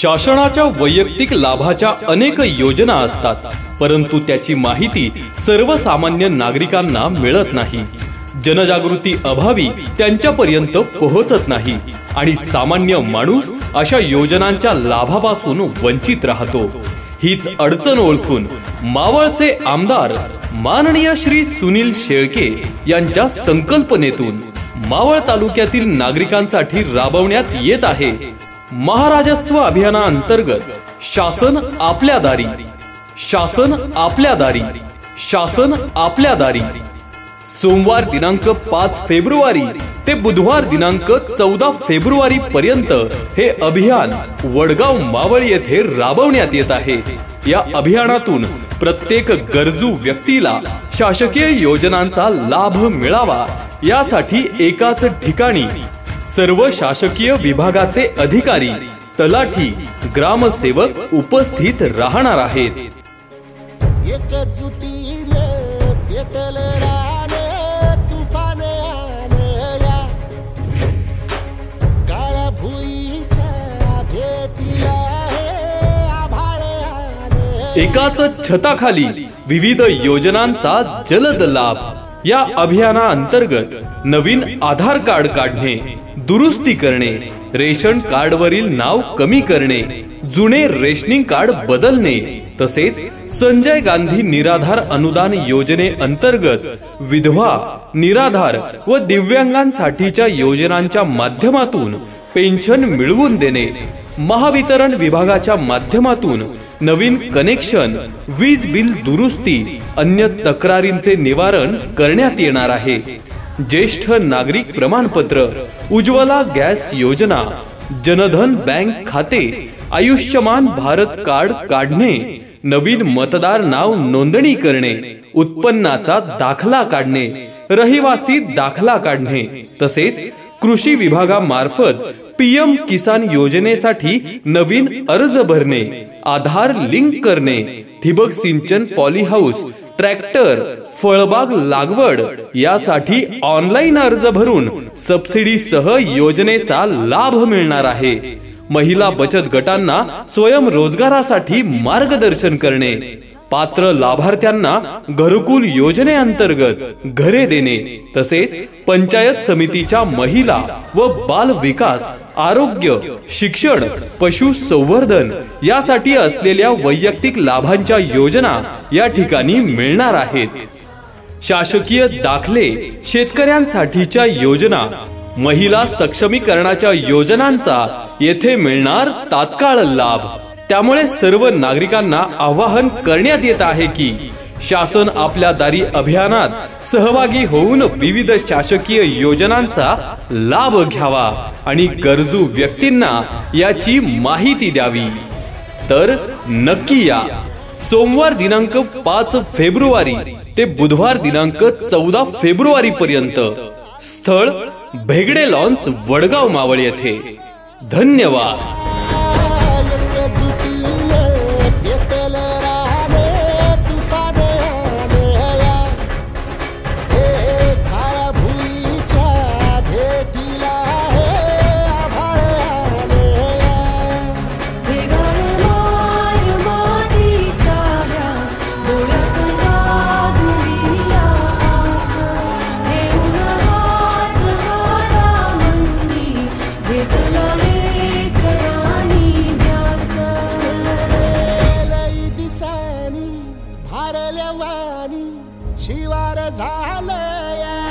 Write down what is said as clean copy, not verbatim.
शासनाच्या वैयक्तिक लाभाच्या अनेक योजना असतात, परंतु त्याची माहिती सर्वसामान्य नागरिकांना मिळत नाही। जनजागृती अभावी त्यांच्यापर्यंत पोहोचत नाही आणि सामान्य माणूस अशा योजनांच्या लाभापासून वंचित राहतो। हीच अडचण ओळखून मावळचे आमदार माननीय श्री सुनील शेळके यांच्या संकल्पनेतून मावळ तालुक्यातील नागरिकांसाठी राबवण्यात येत आहे महाराजस्व अभियानाअंतर्गत शासन आपल्या दारी, शासन आपल्या दारी, शासन आपल्या दारी। सोमवार दिनांक 5 फेब्रुवारी ते बुधवार दिनांक 14 फेब्रुवारी पर्यंत हे अभियान वडगाव मावळ येथे राबवण्यात येत आहे। या अभियानातून प्रत्येक गरजू व्यक्तीला शासकीय योजनांचा लाभ मिळावा यासाठी एकाच ठिकाणी सर्व शासकीय विभागाचे अधिकारी, तलाठी, ग्रामसेवक उपस्थित राहणार आहेत। एकाच छताखाली विविध योजनांचा जलद लाभ। या अभियानाअंतर्गत नवीन आधार कार्ड काढणे, दुरुस्ती करणे, रेशन कार्डवरील नाव कमी करणे, जुने रेशनिंग कार्ड बदलणे, तसेच संजय गांधी निराधार अनुदान योजनेअंतर्गत विधवा, निराधार व दिव्यांगांसाठीच्या योजनांच्या माध्यमातून पेन्शन मिळवून देणे, महावितरण विभागाच्या माध्यमातून नवीन कनेक्शन, वीज बिल दुरुस्ती, अन्य तक्रारींचे निवारण करण्यात येणार आहे। ज्येष्ठ नागरिक प्रमाणपत्र, उज्ज्वला गॅस योजना, जनधन बँक खाते, आयुष्यमान भारत कार्ड काढणे, नवीन मतदार नाव नोंदणी करणे, उत्पन्नाचा दाखला काढणे, रहिवासी दाखला काढणे, तसेच कृषी विभागामार्फत पीएम किसान योजनेसाठी नवीन अर्ज भरणे, आधार लिंक करणे, ठिबक सिंचन पॉली हाऊस, ट्रॅक्टर, फळबाग लागवड यासाठी ऑनलाईन अर्ज भरून सबसिडी सह योजनेचा लाभ मिळणार आहे। महिला बचत गटांना स्वयंरोजगारासाठी मार्गदर्शन करणे, पात्र लाभार्थ्यांना घरकुल योजनेअंतर्गत घरे देणे, तसेच पंचायत समितीच्या महिला व बाल विकास, आरोग्य, शिक्षण, पशु संवर्धन यासाठी असलेल्या वैयक्तिक लाभांच्या योजना या ठिकाणी मिळणार आहेत। शासकीय दाखले, शेतकऱ्यांसाठीच्या योजना, महिला सक्षमीकरणाच्या योजनांचा येथे मिळणार तात्काळ लाभ। त्यामुळे सर्व नागरिकांना आवाहन करण्यात येत आहे की शासन आपल्या दारी अभियानात सहभागी होऊन विविध शासकीय योजनांचा लाभ घ्यावा आणि गरजू व्यक्तींना याची माहिती द्यावी। तर नक्की या। सोमवार दिनांक 5 फेब्रुवारी ते बुधवार दिनांक 14 फेब्रुवारी पर्यंत। स्थळ भेगडे लॉन्स, वडगाव मावळ येथे। धन्यवाद। शिवार झालं